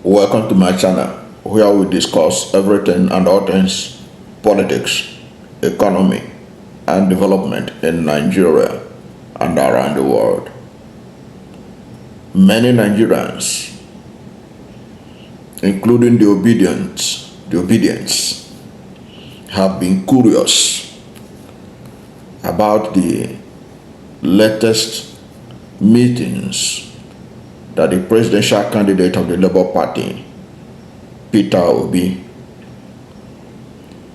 Welcome to my channel, where we discuss everything and all things politics, economy, and development in Nigeria and around the world. Many Nigerians, including the obedience, have been curious about the latest meetings that the presidential candidate of the Labour Party, Peter Obi,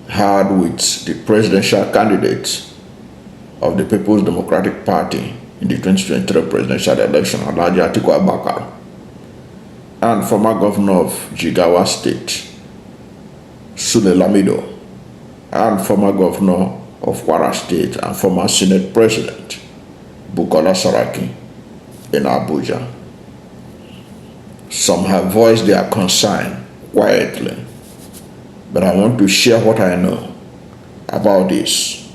had with the presidential candidate of the People's Democratic Party in the 2023 presidential election, Alhaji Atiku Abubakar, and former governor of Jigawa State, Sule Lamido, and former governor of Kwara State and former Senate President Bukola Saraki in Abuja. Some have voiced their concern quietly, but I want to share what I know about this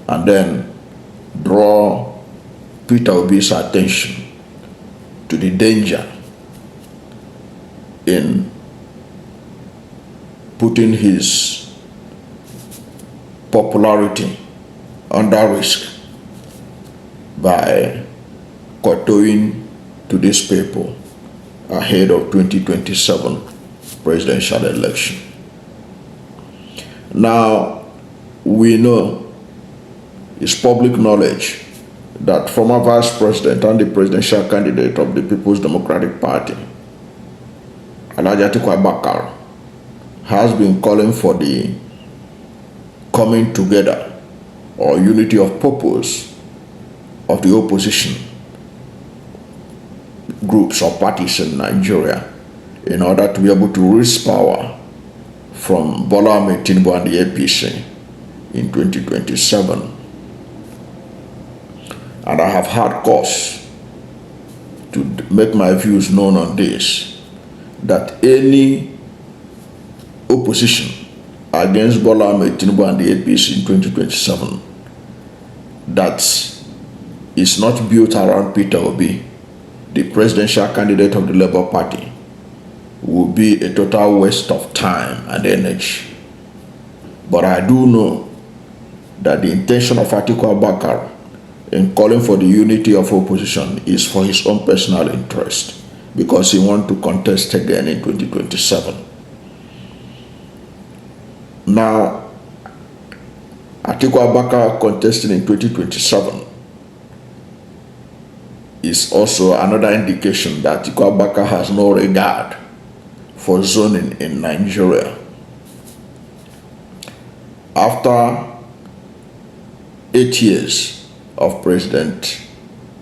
and then draw Peter Obi's attention to the danger in putting his popularity under risk by kowtowing to these people ahead of 2027 presidential election. Now, we know, it's public knowledge, that former Vice President and the presidential candidate of the People's Democratic Party, Alhaji Atiku Abubakar, has been calling for the coming together or unity of purpose of the opposition groups or parties in Nigeria in order to be able to raise power from Bola Ahmed Tinubu and the APC in 2027. And I have had cause to make my views known on this, that any opposition against Bola Ahmed Tinubu and the APC in 2027 that is not built around Peter Obi, the presidential candidate of the Labour Party, will be a total waste of time and energy. But I do know that the intention of Atiku Abubakar in calling for the unity of opposition is for his own personal interest, because he wants to contest again in 2027. Now, Atiku Abubakar contesting in 2027 is also another indication that Atiku Abubakar has no regard for zoning in Nigeria. After 8 years of President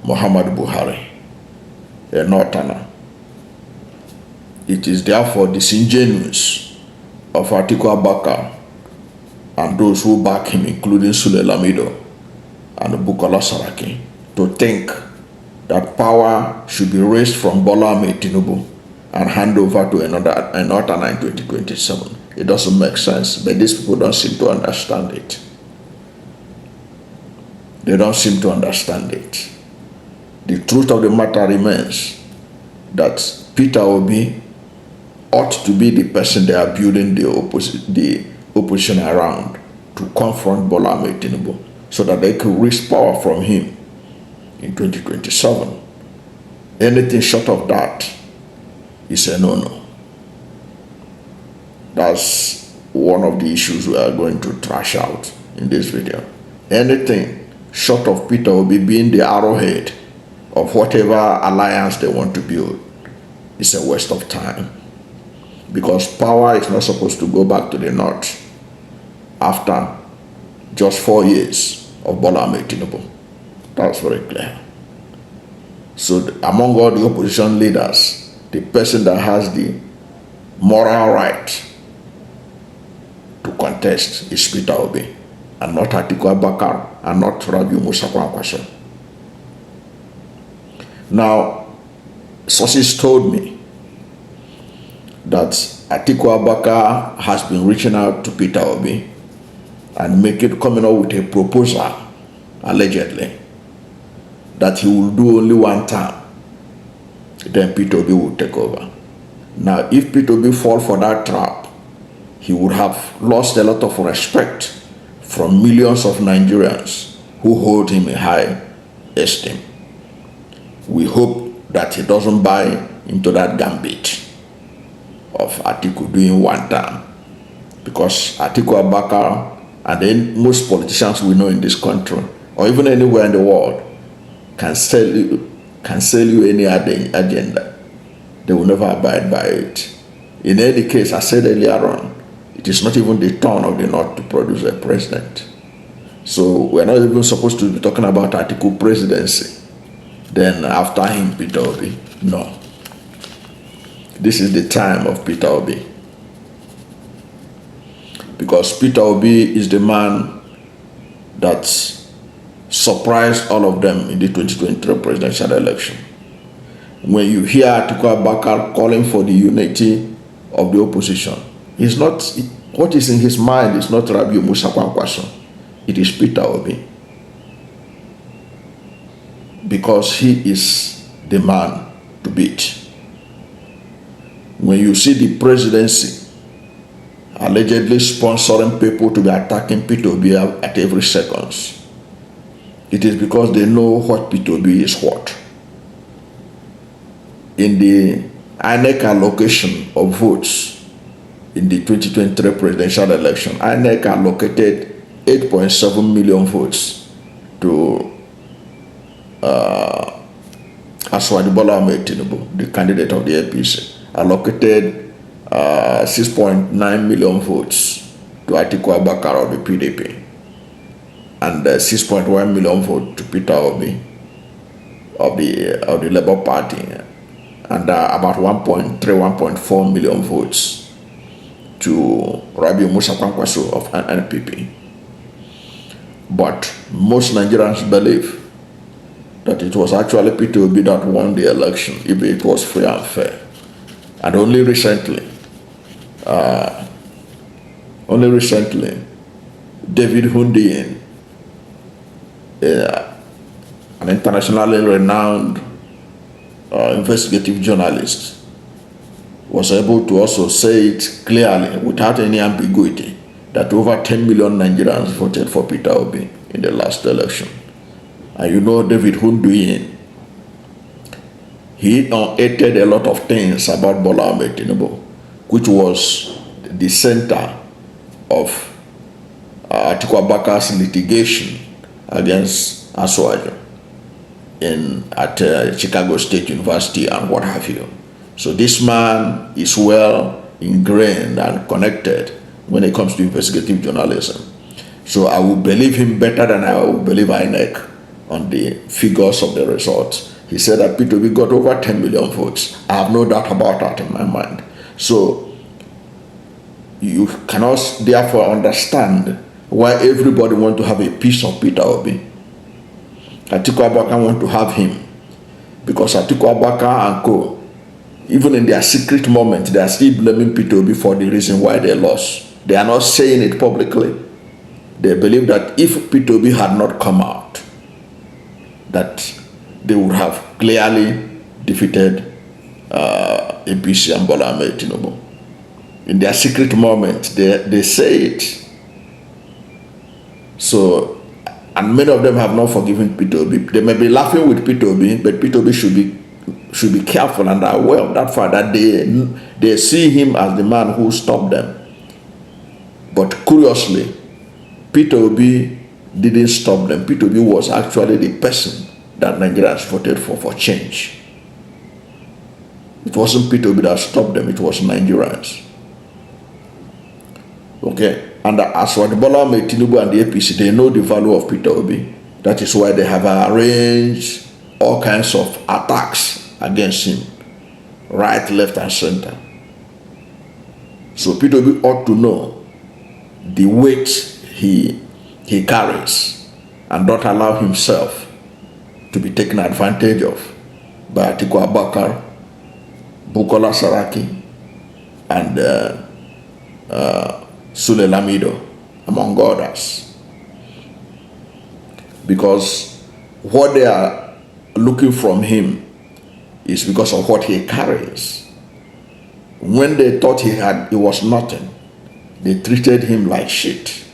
Muhammad Buhari, a Northerner, it is therefore disingenuous of Atiku Abubakar and those who back him, including Sule Lamido and Bukola Saraki, to think that power should be raised from Bola Ahmed Tinubu and hand over to another in 2027. It doesn't make sense, but these people don't seem to understand it. They don't seem to understand it. The truth of the matter remains that Peter Obi ought to be the person they are building the opposition around to confront Bola Ahmed Tinubu so that they can raise power from him in 2027. Anything short of that is a no-no. That's one of the issues we are going to trash out in this video. Anything short of Peter Obi being the arrowhead of whatever alliance they want to build is a waste of time, because power is not supposed to go back to the north after just 4 years of Bola Ahmed Tinubu. That's very clear. So among all the opposition leaders, the person that has the moral right to contest is Peter Obi, and not Atiku Abubakar, and not Rabiu Musa Kwankwaso. Now, sources told me that Atiku Abubakar has been reaching out to Peter Obi and coming up with a proposal, allegedly, that he will do only one term, then Peter Obi will take over. Now, if Peter Obi fall for that trap, he would have lost a lot of respect from millions of Nigerians who hold him in high esteem. We hope that he doesn't buy into that gambit of Atiku doing one term, because Atiku Abubakar and then most politicians we know in this country or even anywhere in the world can sell you any agenda. They will never abide by it. In any case, I said earlier on, it is not even the turn of the North to produce a president. So we're not even supposed to be talking about Atiku presidency. Then after him, Peter Obi. No. This is the time of Peter Obi. Because Peter Obi is the man that surprised all of them in the 2023 presidential election. When you hear Atiku Abubakar calling for the unity of the opposition, it's not, what is in his mind is not Rabiu Musa Kwankwaso. It is Peter Obi. Because he is the man to beat. When you see the presidency allegedly sponsoring people to be attacking Peter Obi at every second, it is because they know what Peter Obi is what. In the INEC allocation of votes in the 2023 presidential election, INEC allocated 8.7 million votes to Bola Ahmed Tinubu, the candidate of the APC, allocated 6.9 million votes to Atiku Abubakar of the PDP, and 6.1 million votes to Peter Obi of the Labour Party, and about 1.4 million votes to Rabiu Musa Kwankwaso of NPP. But most Nigerians believe that it was actually Peter Obi that won the election, if it was free and fair. And only recently, David Hundian, an internationally renowned investigative journalist, was able to also say it clearly, without any ambiguity, that over 10 million Nigerians voted for Peter Obi in the last election. And you know David Hundian, he unearthed a lot of things about Bola Ahmed Tinubu, which was the center of Atiku Abubakar's litigation against Aswaju at Chicago State University and what have you. So this man is well ingrained and connected when it comes to investigative journalism. So I will believe him better than I will believe INEC on the figures of the results. He said that Peter Obi got over 10 million votes. I have no doubt about that in my mind. So you cannot therefore understand why everybody wants to have a piece of Peter Obi. Atiku Abubakar want to have him, because Atiku Abubakar and co, even in their secret moment, they are still blaming Peter Obi for the reason why they lost. They are not saying it publicly. They believe that if Peter Obi had not come out, that they would have clearly defeated APC and Bola Ahmed Tinubu. In their secret moment, they say it. So, and many of them have not forgiven Peter Obi. They may be laughing with Peter Obi, but Peter Obi should be careful and aware of that fact that they see him as the man who stopped them. But curiously, Peter Obi didn't stop them. Peter Obi was actually the person that Nigerians voted for change. It wasn't Peter Obi that stopped them, it was Nigerians. Okay, and as for Bola Ahmed Tinubu and the APC, they know the value of Peter Obi. That is why they have arranged all kinds of attacks against him, right, left, and center. So Peter Obi ought to know the weight he carries and not allow himself to be taken advantage of by Atiku Abubakar, Bukola Saraki, and Sule Lamido, among others. Because what they are looking from him is because of what he carries. When they thought he was nothing, they treated him like shit.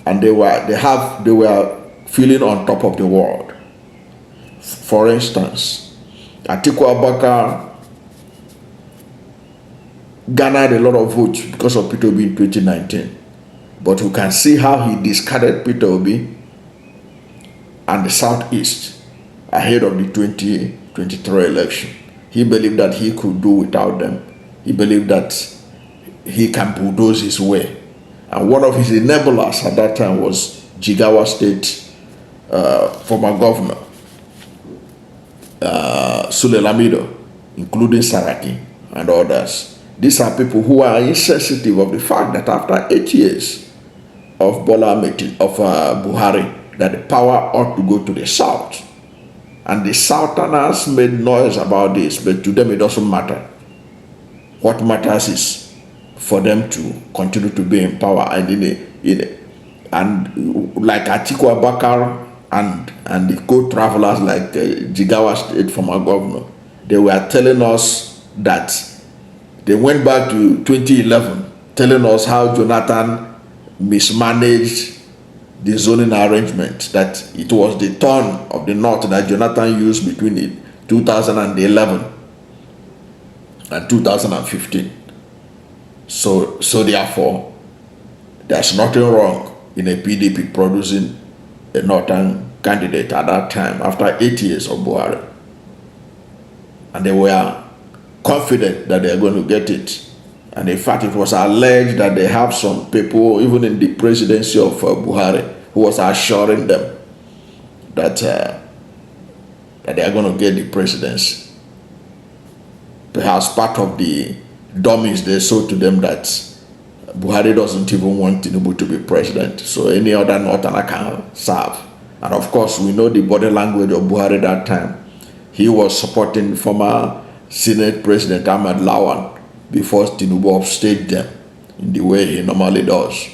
And they were feeling on top of the world. For instance, Atiku Abubakar garnered a lot of votes because of Peter Obi in 2019. But you can see how he discarded Peter Obi and the Southeast ahead of the 2023 election. He believed that he could do without them. He believed that he can bulldoze his way. And one of his enablers at that time was Jigawa State former governor, Sule Lamido, including Saraki and others. These are people who are insensitive of the fact that after 8 years of Buhari, that the power ought to go to the South. And the Southerners made noise about this, but to them it doesn't matter. What matters is for them to continue to be in power. And like Atiku Abubakar and the co-travelers like Jigawa State former governor, they were telling us that they went back to 2011, telling us how Jonathan mismanaged the zoning arrangement, that it was the turn of the North that Jonathan used between 2011 and 2015. So therefore, there's nothing wrong in a PDP producing a Northern candidate at that time after 8 years of Buhari. And they were confident that they are going to get it. And in fact, it was alleged that they have some people, even in the presidency of Buhari, who was assuring them that they are going to get the presidency. Perhaps part of the dummies they sold to them that Buhari doesn't even want Tinubu to be president, so any other Northerner can serve. And of course, we know the body language of Buhari that time. He was supporting former Senate President Ahmed Lawan before Tinubu upstaged them in the way he normally does.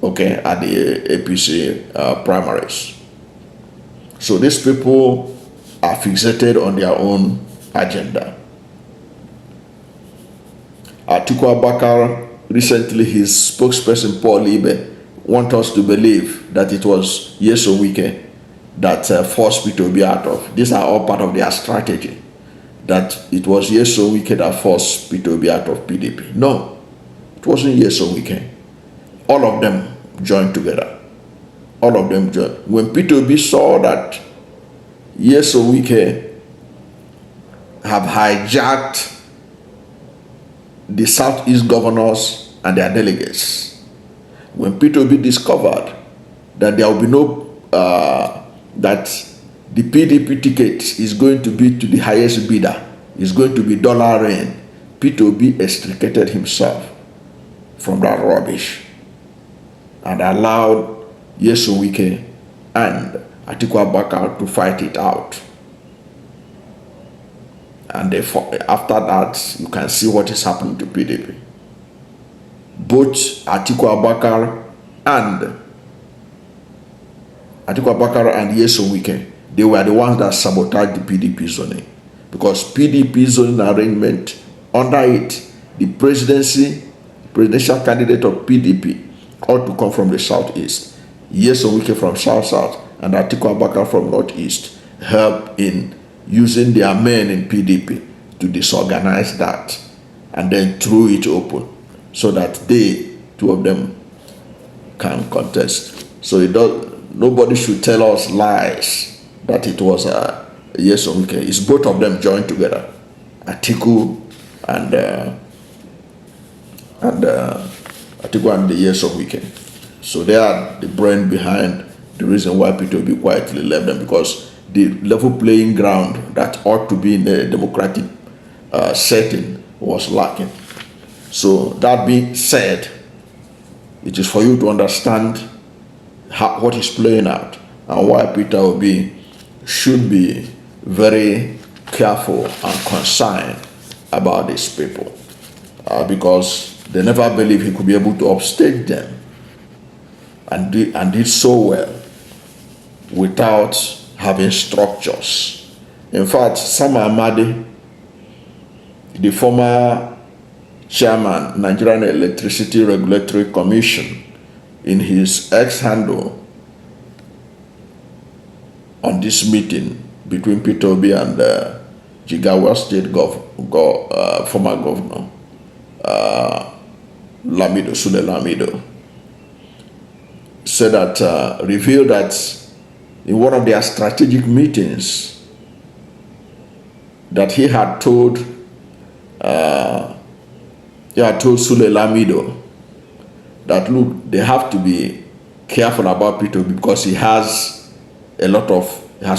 Okay, at the APC primaries. So these people are fixated on their own agenda. Atiku Abubakar, recently his spokesperson Paul Ibe want us to believe that it was Yeso Wike that forced Peter Obi out of. These are all part of their strategy. That it was Yeso Wike that forced Peter Obi out of PDP. No, it wasn't Yeso Wike. All of them joined together. All of them joined. When Peter Obi saw that Yeso Wike have hijacked the Southeast governors and their delegates, when Peter Obi discovered that there will be no, that the PDP ticket is going to be to the highest bidder, is going to be dollar rain, Peter Obi extricated himself from that rubbish and allowed Yeso Wike and Atiku Abubakar to fight it out. And after that, you can see what is happening to PDP. Both Atiku Abubakar and Yeso Wike, they were the ones that sabotaged the PDP zoning. Because PDP zoning arrangement, under it, the presidential candidate of PDP ought to come from the Southeast. Yeso Wike from South, and Atiku Abubakar from Northeast help in using their men in PDP to disorganize that and then throw it open so that they, two of them, can contest. So nobody should tell us lies that it was Yeso Wike. It's both of them joined together, Atiku and the Yeso Wike. So they are the brain behind the reason why Peter Obi quietly left them, because the level playing ground that ought to be in a democratic setting was lacking. So that being said, it is for you to understand what is playing out and why Peter Obi should be very careful and concerned about these people, because they never believed he could be able to upstage them, and did so well without having structures. In fact, Sam Amadi the former chairman, Nigerian Electricity Regulatory Commission, in his X handle on this meeting between Peter Obi and Jigawa State former governor, Sule Lamido, said that, revealed that in one of their strategic meetings that he had told Sule Lamido that, look, they have to be careful about Peter because he has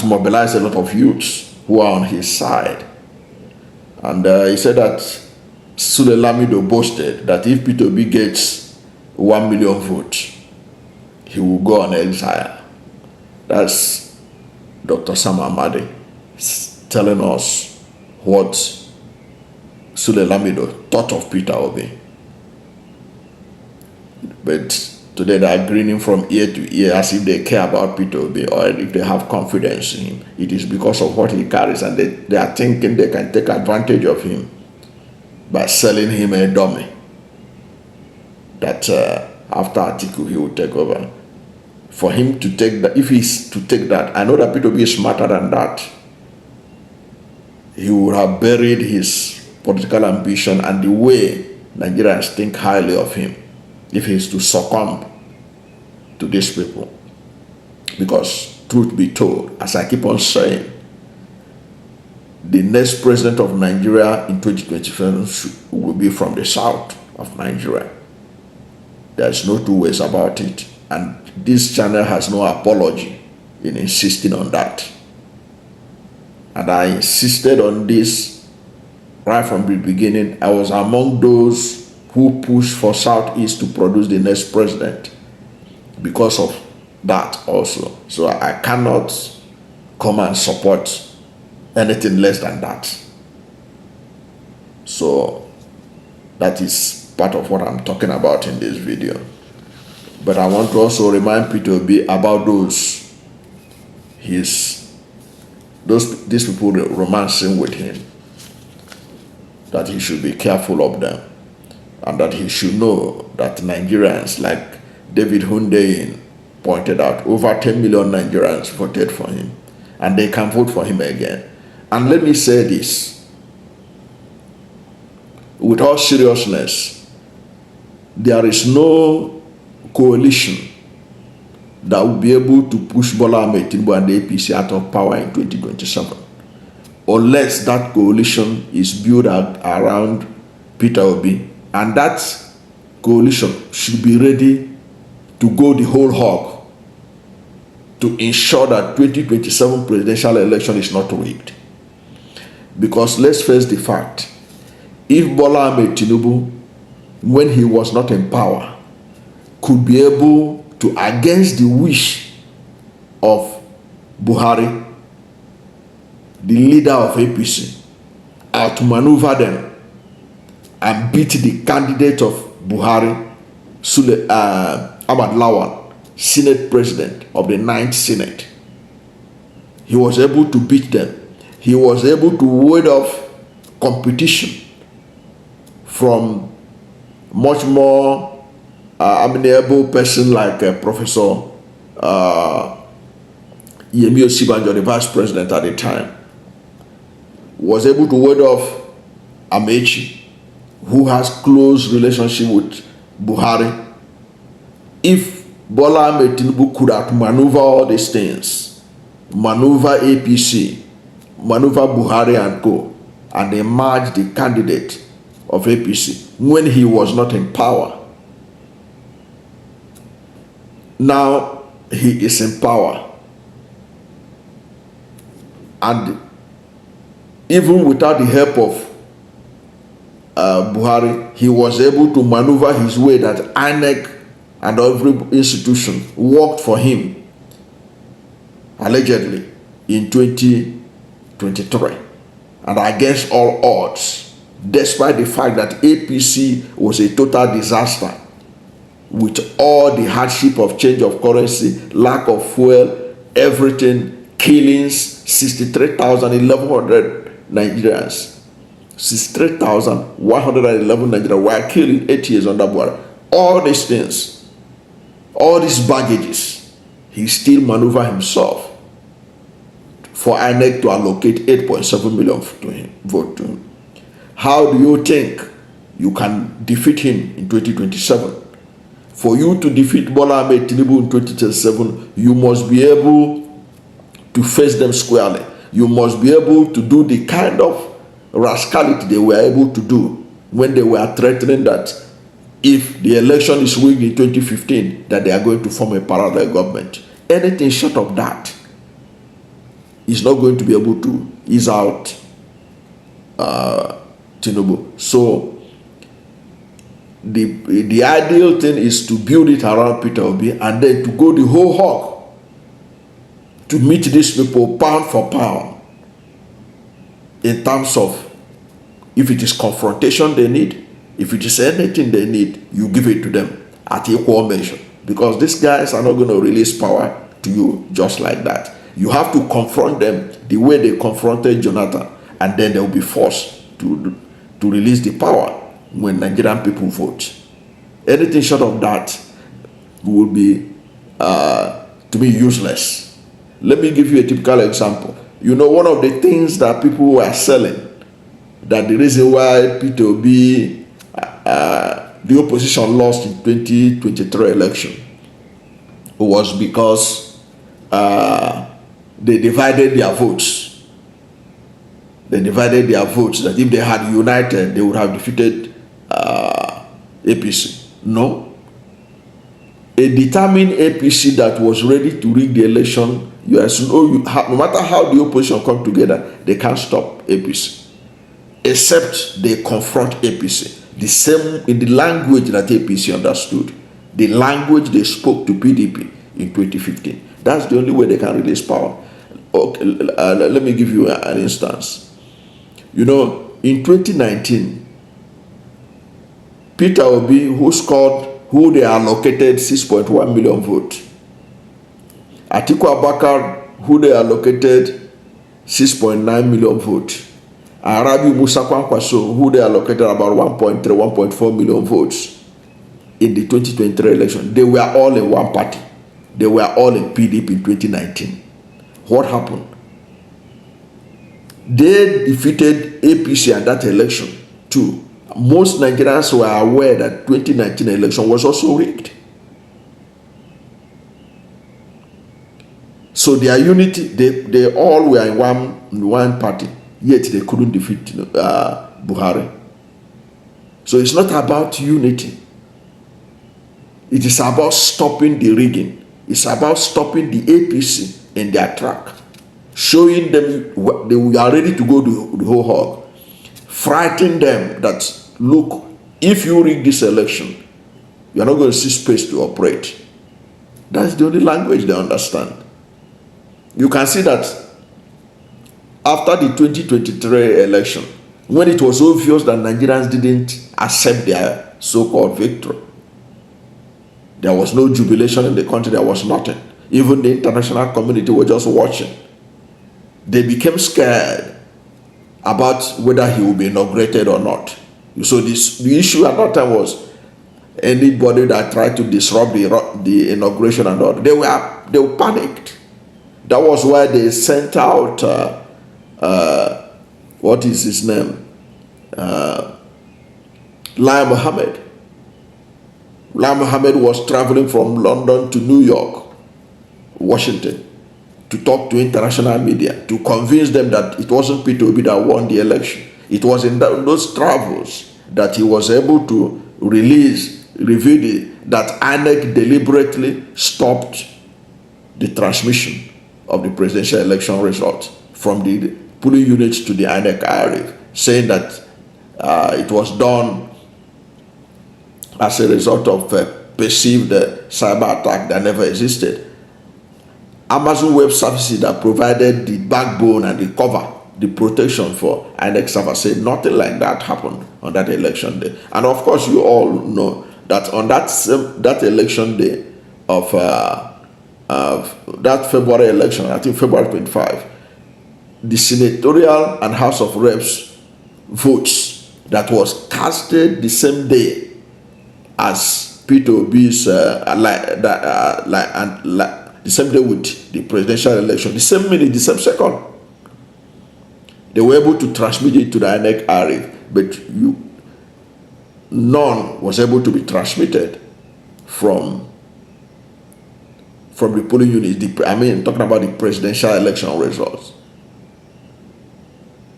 mobilized a lot of youths who are on his side. And he said that Sule Lamido boasted that if Peter Obi gets 1 million votes, he will go on exile. That's Dr. Sam Amadi telling us what Sule Lamido thought of Peter Obi. But today they are grinning from ear to ear as if they care about Peter Obi or if they have confidence in him. It is because of what he carries, and they are thinking they can take advantage of him by selling him a dummy that after Atiku he will take over. For him to take that, if he's to take that, I know that Peter Obi is smarter than that. He would have buried his political ambition and the way Nigerians think highly of him if he is to succumb to these people. Because truth be told, as I keep on saying, the next president of Nigeria in 2027 will be from the south of Nigeria. There's no two ways about it. And this channel has no apology in insisting on that. And I insisted on this right from the beginning. I was among those who pushed for Southeast to produce the next president because of that also. So I cannot come and support anything less than that. So that is part of what I'm talking about in this video. But I want to also remind Peter Obi about these people romancing with him, that he should be careful of them, and that he should know that Nigerians, like David Hundeyin pointed out, over 10 million Nigerians voted for him, and they can vote for him again. And let me say this, with all seriousness, there is no coalition that will be able to push Bola Ahmed Tinubu and the APC out of power in 2027 unless that coalition is built around Peter Obi, and that coalition should be ready to go the whole hog to ensure that 2027 presidential election is not rigged. Because let's face the fact, if Bola Ahmed Tinubu, when he was not in power, could be able to, against the wish of Buhari, the leader of APC, outmaneuver them and beat the candidate of Buhari, Ahmad Lawan, Senate President of the 9th Senate. He was able to beat them. He was able to ward off competition from much more amenable person like Professor Yemi Osibanjo, the vice president at the time, was able to ward off Amechi, who has close relationship with Buhari. If Bola Ahmed Tinubu could have maneuvered all these things, maneuver APC, maneuver Buhari and co, and emerge the candidate of APC when he was not in power. Now he is in power, and even without the help of Buhari, he was able to maneuver his way that INEC and every institution worked for him, allegedly, in 2023, and against all odds, despite the fact that APC was a total disaster, with all the hardship of change of currency, lack of fuel, everything, killings, 63,100 Nigerians. 63,111 Nigerians were killed in 8 years under Buhari. All these things, all these baggages, he still maneuver himself for INEC to allocate 8.7 million to him, vote to him. How do you think you can defeat him in 2027? For you to defeat Bola Ahmed Tinubu in 2027, you must be able to face them squarely. You must be able to do the kind of rascality they were able to do when they were threatening that if the election is rigged in 2015, that they are going to form a parallel government. Anything short of that is not going to be able to ease out Tinubu. So the ideal thing is to build it around Peter Obi and then to go the whole hog to meet these people pound for pound in terms of if it is confrontation they need, if it is anything they need, you give it to them at equal measure. Because these guys are not going to release power to you just like that. You have to confront them the way they confronted Jonathan, and then they will be forced to release the power when Nigerian people vote. Anything short of that will be, to me, useless. Let me give you a typical example. You know, one of the things that people were selling, that the reason why Peter Obi, the opposition lost in 2023 election was because they divided their votes. They divided their votes, that if they had united, they would have defeated APC. No. A determined APC that was ready to rig the election, no matter how the opposition come together, they can't stop APC. Except they confront APC. The same in the language that APC understood. The language they spoke to PDP in 2015. That's the only way they can release power. Okay, let me give you an instance. You know, in 2019, Peter Obi, who they allocated 6.1 million votes. Atiku Abubakar, who they allocated 6.9 million votes. Arabi Musa Kwankwaso, who they allocated about 1.3, 1.4 million votes in the 2023 election. They were all in one party. They were all in PDP in 2019. What happened? They defeated APC at that election too. Most Nigerians were aware that 2019 election was also rigged. So their unity, they all were in one party, yet they couldn't defeat Buhari. So it's not about unity. It is about stopping the rigging. It's about stopping the APC in their track. Showing them they are ready to go to the whole hog. Frighten them that, look, if you rig this election, you are not going to see space to operate. That's the only language they understand. You can see that after the 2023 election, when it was obvious that Nigerians didn't accept their so-called victory, there was no jubilation in the country, there was nothing. Even the international community were just watching. They became scared about whether he will be inaugurated or not. So the issue at that time was anybody that tried to disrupt the inauguration and all, they were panicked. That was why they sent out what is his name? Lai Mohammed. Lai Mohammed was traveling from London to New York, Washington, to talk to international media, to convince them that it wasn't Peter Obi that won the election. It was in those travels that he was able to reveal that INEC deliberately stopped the transmission of the presidential election results from the polling units to the INEC IRA, saying that it was done as a result of perceived cyber attack that never existed. Amazon Web Services that provided the backbone and the cover, the protection for INEC servers, said nothing like that happened on that election day. And of course, you all know that on that election day of that February election, I think February 25, the senatorial and House of Reps votes that was casted the same day as Peter Obi's, the same day with the presidential election, the same minute, the same second. They were able to transmit it to the INEC area, but none was able to be transmitted from the polling units. I'm talking about the presidential election results.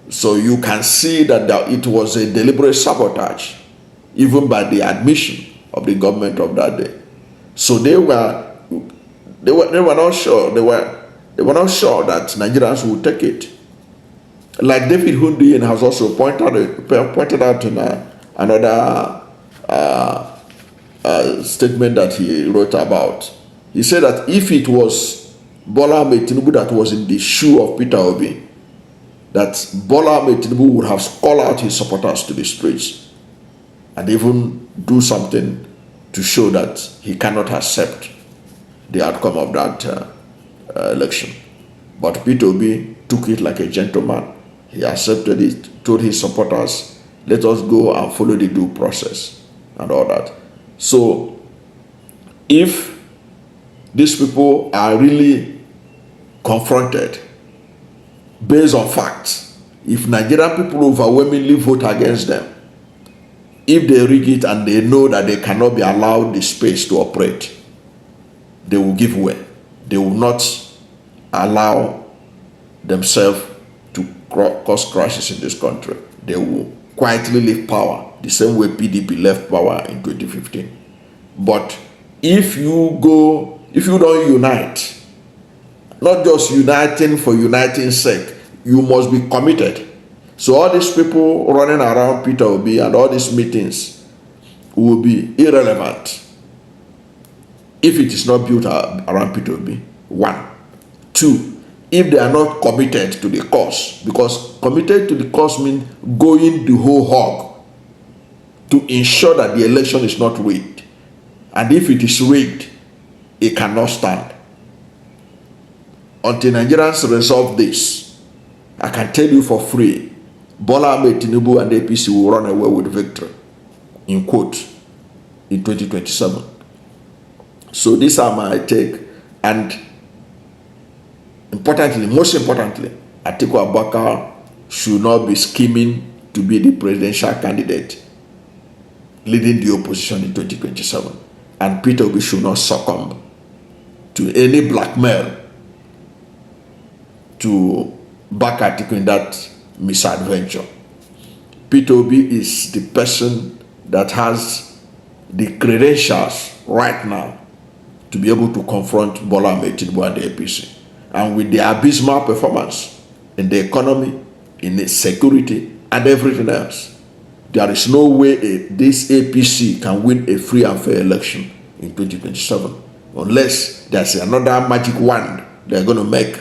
So you can see that it was a deliberate sabotage, even by the admission of the government of that day. So they were not sure. They were not sure that Nigerians would take it. Like David Hundian has also pointed out in another statement that he wrote about. He said that if it was Bola Ahmed Tinubu that was in the shoe of Peter Obi, that Bola Ahmed Tinubu would have called out his supporters to the streets and even do something to show that he cannot accept the outcome of that election. But Peter Obi took it like a gentleman. He accepted it, told his supporters, let us go and follow the due process and all that. So if these people are really confronted based on facts, if Nigerian people overwhelmingly vote against them, if they rig it and they know that they cannot be allowed the space to operate, they will give way. They will not allow themselves to cause crisis in this country. They will quietly leave power the same way PDP left power in 2015. But if you don't unite, not just uniting for uniting's sake, you must be committed. So all these people running around Peter Obi and all these meetings will be irrelevant if it is not built around Peter Obi. 1. 2, if they are not committed to the cause, because committed to the cause means going the whole hog to ensure that the election is not rigged. And if it is rigged, it cannot stand. Until Nigerians resolve this, I can tell you for free, Bola Ahmed Tinubu and the APC will run away with victory, in quote, in 2027. So these are my take. And importantly, most importantly, Atiku Abubakar should not be scheming to be the presidential candidate leading the opposition in 2027. And Peter Obi should not succumb to any blackmail to back Atiku in that misadventure. Peter Obi is the person that has the credentials right now to be able to confront Bola Ahmed Tinubu and the APC. And with the abysmal performance in the economy, in the security, and everything else, there is no way this APC can win a free and fair election in 2027, unless there's another magic wand they're going to make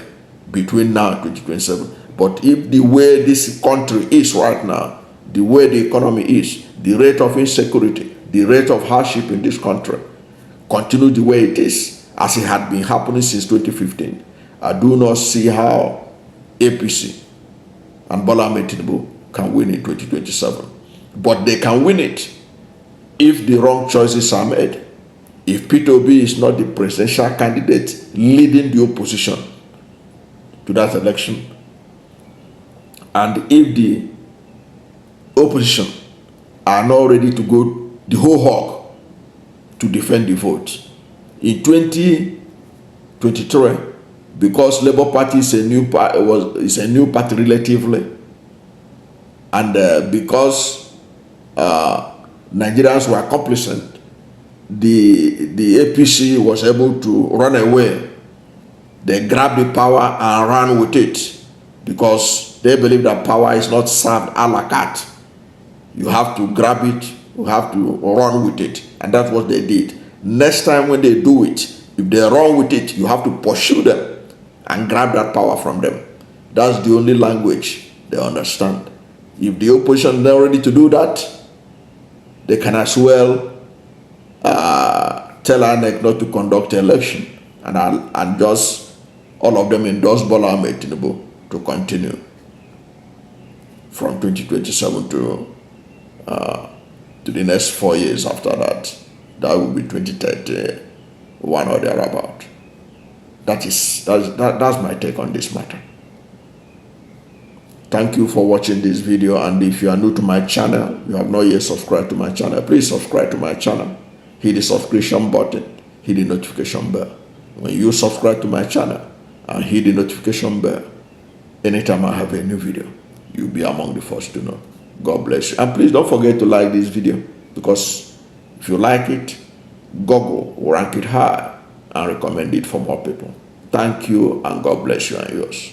between now and 2027. But if the way this country is right now, the way the economy is, the rate of insecurity, the rate of hardship in this country, continue the way it is, as it had been happening since 2015, I do not see how APC and Bola Ahmed Tinubu can win in 2027. But they can win it if the wrong choices are made. If Peter Obi is not the presidential candidate leading the opposition to that election, and if the opposition are not ready to go the whole hog to defend the vote. In 2023, because Labour Party is a new party, relatively, and because Nigerians were complacent, the APC was able to run away. They grabbed the power and ran with it because they believe that power is not served a la carte. You have to grab it, you have to run with it, and that's what they did. Next time when they do it, if they run with it, you have to pursue them and grab that power from them. That's the only language they understand. If the opposition is not ready to do that, they can as well tell INEC not to conduct an election, and just all of them endorse Bola Ahmed Tinubu to continue. from 2027 to the next 4 years after that. That will be 2031 or thereabout. That's my take on this matter. Thank you for watching this video, and if you are new to my channel, you have not yet subscribed to my channel, please subscribe to my channel. Hit the subscription button, hit the notification bell. When you subscribe to my channel and hit the notification bell, anytime I have a new video, you'll be among the first to know. God bless you. And please don't forget to like this video, because if you like it, Google will rank it high and recommend it for more people. Thank you, and God bless you and yours.